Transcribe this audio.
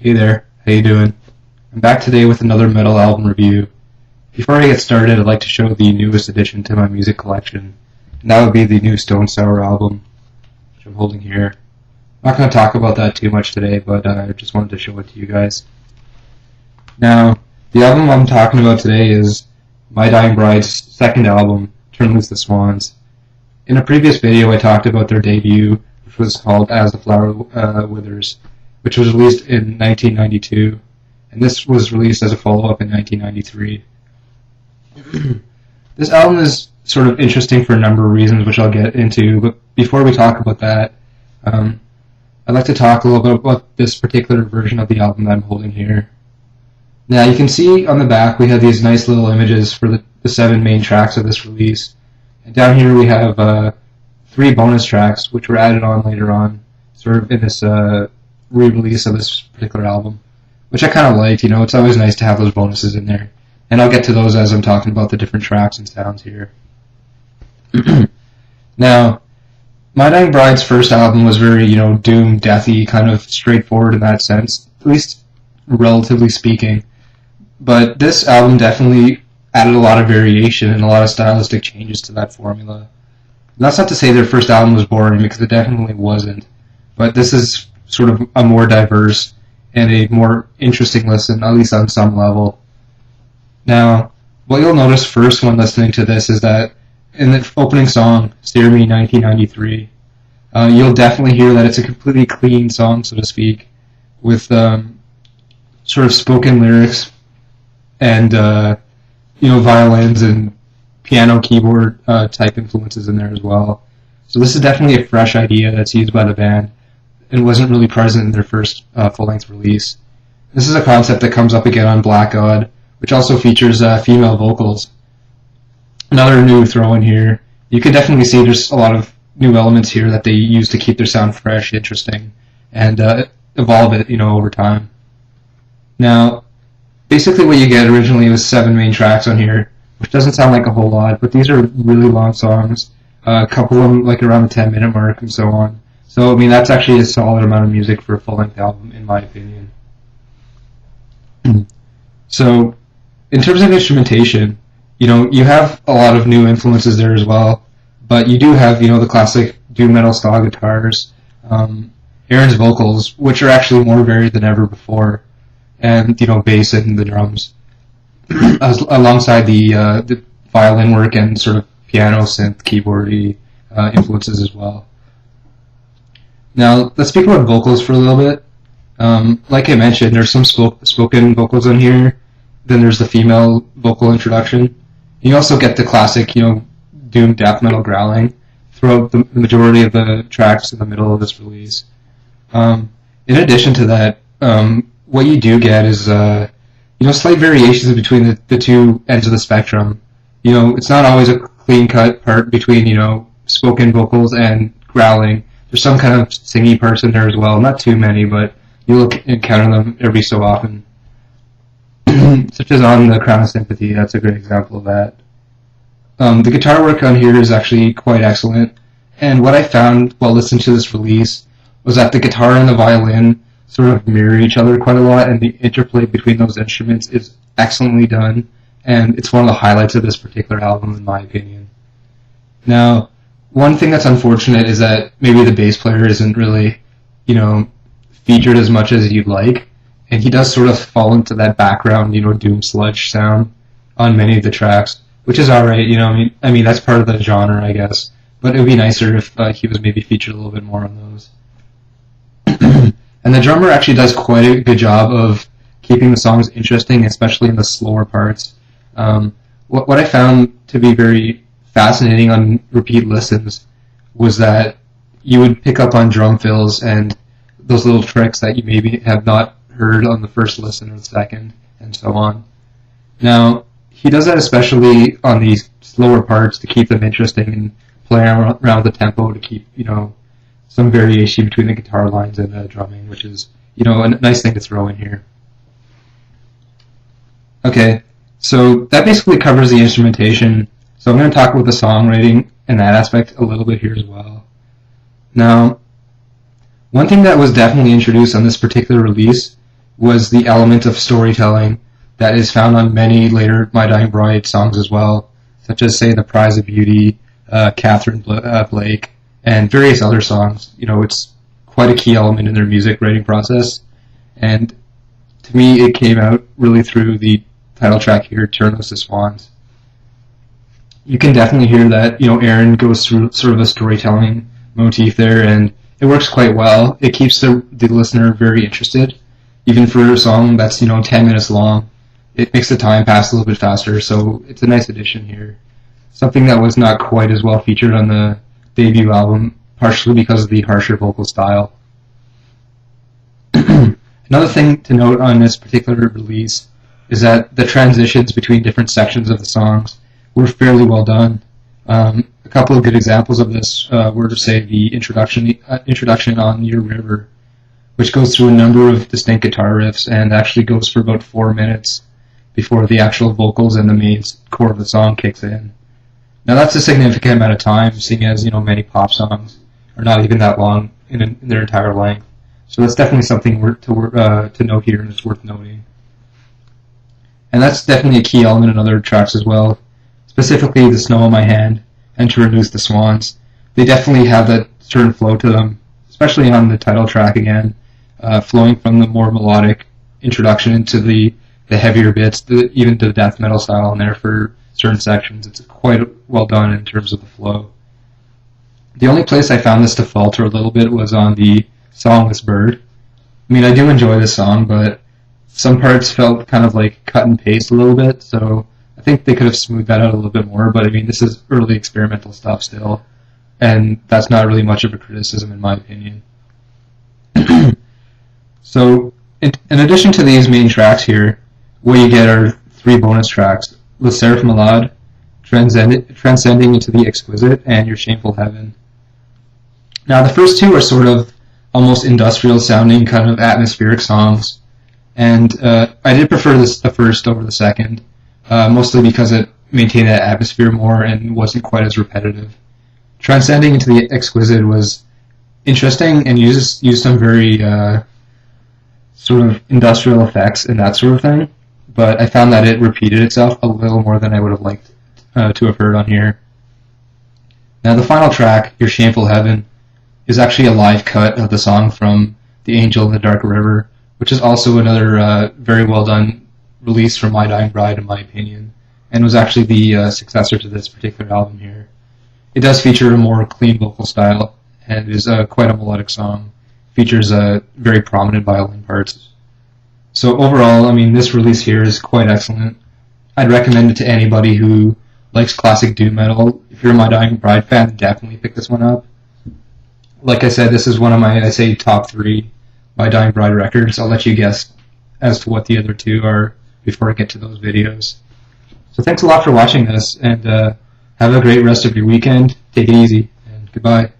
Hey there, how you doing? I'm back today with another metal album review. Before I get started, I'd like to show the newest addition to my music collection, and that would be the new Stone Sour album, which I'm holding here. I'm not going to talk about that too much today, but I just wanted to show it to you guys. Now, the album I'm talking about today is My Dying Bride's second album, Loose the Swans. In a previous video, I talked about their debut, which was called As the Flower Withers, which was released in 1992, and this was released as a follow-up in 1993. This album is sort of interesting for a number of reasons, which I'll get into, but before we talk about that, I'd like to talk a little bit about this particular version of the album that I'm holding here. Now, you can see on the back we have these nice little images for the 7 main tracks of this release, and down here we have 3 bonus tracks, which were added on later on, sort of in this re-release of this particular album, which I kind of liked. It's always nice to have those bonuses in there, and I'll get to those as I'm talking about the different tracks and sounds here. Now, My Dying Bride's first album was very, doom, deathy, kind of straightforward in that sense, at least relatively speaking, but this album definitely added a lot of variation and a lot of stylistic changes to that formula. And that's not to say their first album was boring, because it definitely wasn't, but this is sort of a more diverse and a more interesting listen, at least on some level. Now, what you'll notice first when listening to this is that in the opening song, Steer Me 1993, you'll definitely hear that it's a completely clean song, so to speak, with sort of spoken lyrics and violins and piano keyboard type influences in there as well. So this is definitely a fresh idea that's used by the band and wasn't really present in their first full-length release. This is a concept that comes up again on Black God, which also features female vocals. Another new throw in here. You can definitely see there's a lot of new elements here that they use to keep their sound fresh, interesting, and evolve it, over time. Now, basically what you get originally was 7 main tracks on here, which doesn't sound like a whole lot, but these are really long songs, a couple of them like around the 10-minute mark and so on. So, that's actually a solid amount of music for a full-length album, in my opinion. So, in terms of instrumentation, you have a lot of new influences there as well, but you do have, the classic doom metal style guitars, Aaron's vocals, which are actually more varied than ever before, and, bass and the drums, alongside the violin work and sort of piano, synth, keyboardy influences as well. Now, let's speak about vocals for a little bit. Like I mentioned, there's some spoken vocals on here, then there's the female vocal introduction. You also get the classic, doom death metal growling throughout the majority of the tracks in the middle of this release. In addition to that, what you do get is, slight variations between the two ends of the spectrum. It's not always a clean-cut part between, spoken vocals and growling. There's some kind of singy parts in there as well. Not too many, but you'll encounter them every so often. Such as on The Crown of Sympathy, that's a good example of that. The guitar work on here is actually quite excellent, and what I found while listening to this release was that the guitar and the violin sort of mirror each other quite a lot, and the interplay between those instruments is excellently done, and it's one of the highlights of this particular album, in my opinion. Now, one thing that's unfortunate is that maybe the bass player isn't really, featured as much as you'd like, and he does sort of fall into that background, doom sludge sound on many of the tracks, which is alright, that's part of the genre, I guess, but it would be nicer if he was maybe featured a little bit more on those. And the drummer actually does quite a good job of keeping the songs interesting, especially in the slower parts. What I found to be very fascinating on repeat listens was that you would pick up on drum fills and those little tricks that you maybe have not heard on the first listen or the second, and so on. Now, he does that especially on these slower parts to keep them interesting and play around the tempo to keep, some variation between the guitar lines and the drumming, which is, a nice thing to throw in here. Okay, so that basically covers the instrumentation. So I'm going to talk about the songwriting and that aspect a little bit here as well. Now, one thing that was definitely introduced on this particular release was the element of storytelling that is found on many later My Dying Bride songs as well, such as, say, The Prize of Beauty, Catherine Blake, and various other songs. You know, it's quite a key element in their music writing process, and to me it came out really through the title track here, Loose the Swans. You can definitely hear that, you know, Aaron goes through sort of a storytelling motif there, and it works quite well. It keeps the listener very interested, even for a song that's, you know, 10 minutes long. It makes the time pass a little bit faster, so it's a nice addition here. Something that was not quite as well featured on the debut album, partially because of the harsher vocal style. Another thing to note on this particular release is that the transitions between different sections of the songs were fairly well done. A couple of good examples of this were, to say, the introduction on Your River, which goes through a number of distinct guitar riffs and actually goes for about 4 minutes before the actual vocals and the main core of the song kicks in. Now that's a significant amount of time, seeing as, you know, many pop songs are not even that long in their entire length. So that's definitely something to note here, and it's worth noting. And that's definitely a key element in other tracks as well, specifically The Snow on My Hand and To Loose the Swans. They definitely have that certain flow to them, especially on the title track again, flowing from the more melodic introduction into the heavier bits, even to the death metal style in there for certain sections. It's quite well done in terms of the flow. The only place I found this to falter a little bit was on the Songless Bird. I mean, I do enjoy this song, but some parts felt kind of like cut and paste a little bit, so I think they could have smoothed that out a little bit more, but I mean, this is early experimental stuff still, and that's not really much of a criticism in my opinion. So, in addition to these main tracks here, what you get are 3 bonus tracks: Le Serf Malade, Transcending into the Exquisite, and Your Shameful Heaven. Now, the first 2 are sort of almost industrial-sounding, kind of atmospheric songs, and I did prefer the first over the second, mostly because it maintained that atmosphere more and wasn't quite as repetitive. Transcending into the Exquisite was interesting and used some very sort of industrial effects and that sort of thing, but I found that it repeated itself a little more than I would have liked to have heard on here. Now, the final track, Your Shameful Heaven, is actually a live cut of the song from The Angel in the Dark River, which is also another very well done release from My Dying Bride, in my opinion, and was actually the successor to this particular album here. It does feature a more clean vocal style and is quite a melodic song. Features very prominent violin parts. So overall, I mean, this release here is quite excellent. I'd recommend it to anybody who likes classic doom metal. If you're a My Dying Bride fan, definitely pick this one up. Like I said, this is one of my, I say, top 3 My Dying Bride records. I'll let you guess as to what the other 2 are before I get to those videos. So thanks a lot for watching this, and have a great rest of your weekend. Take it easy, and goodbye.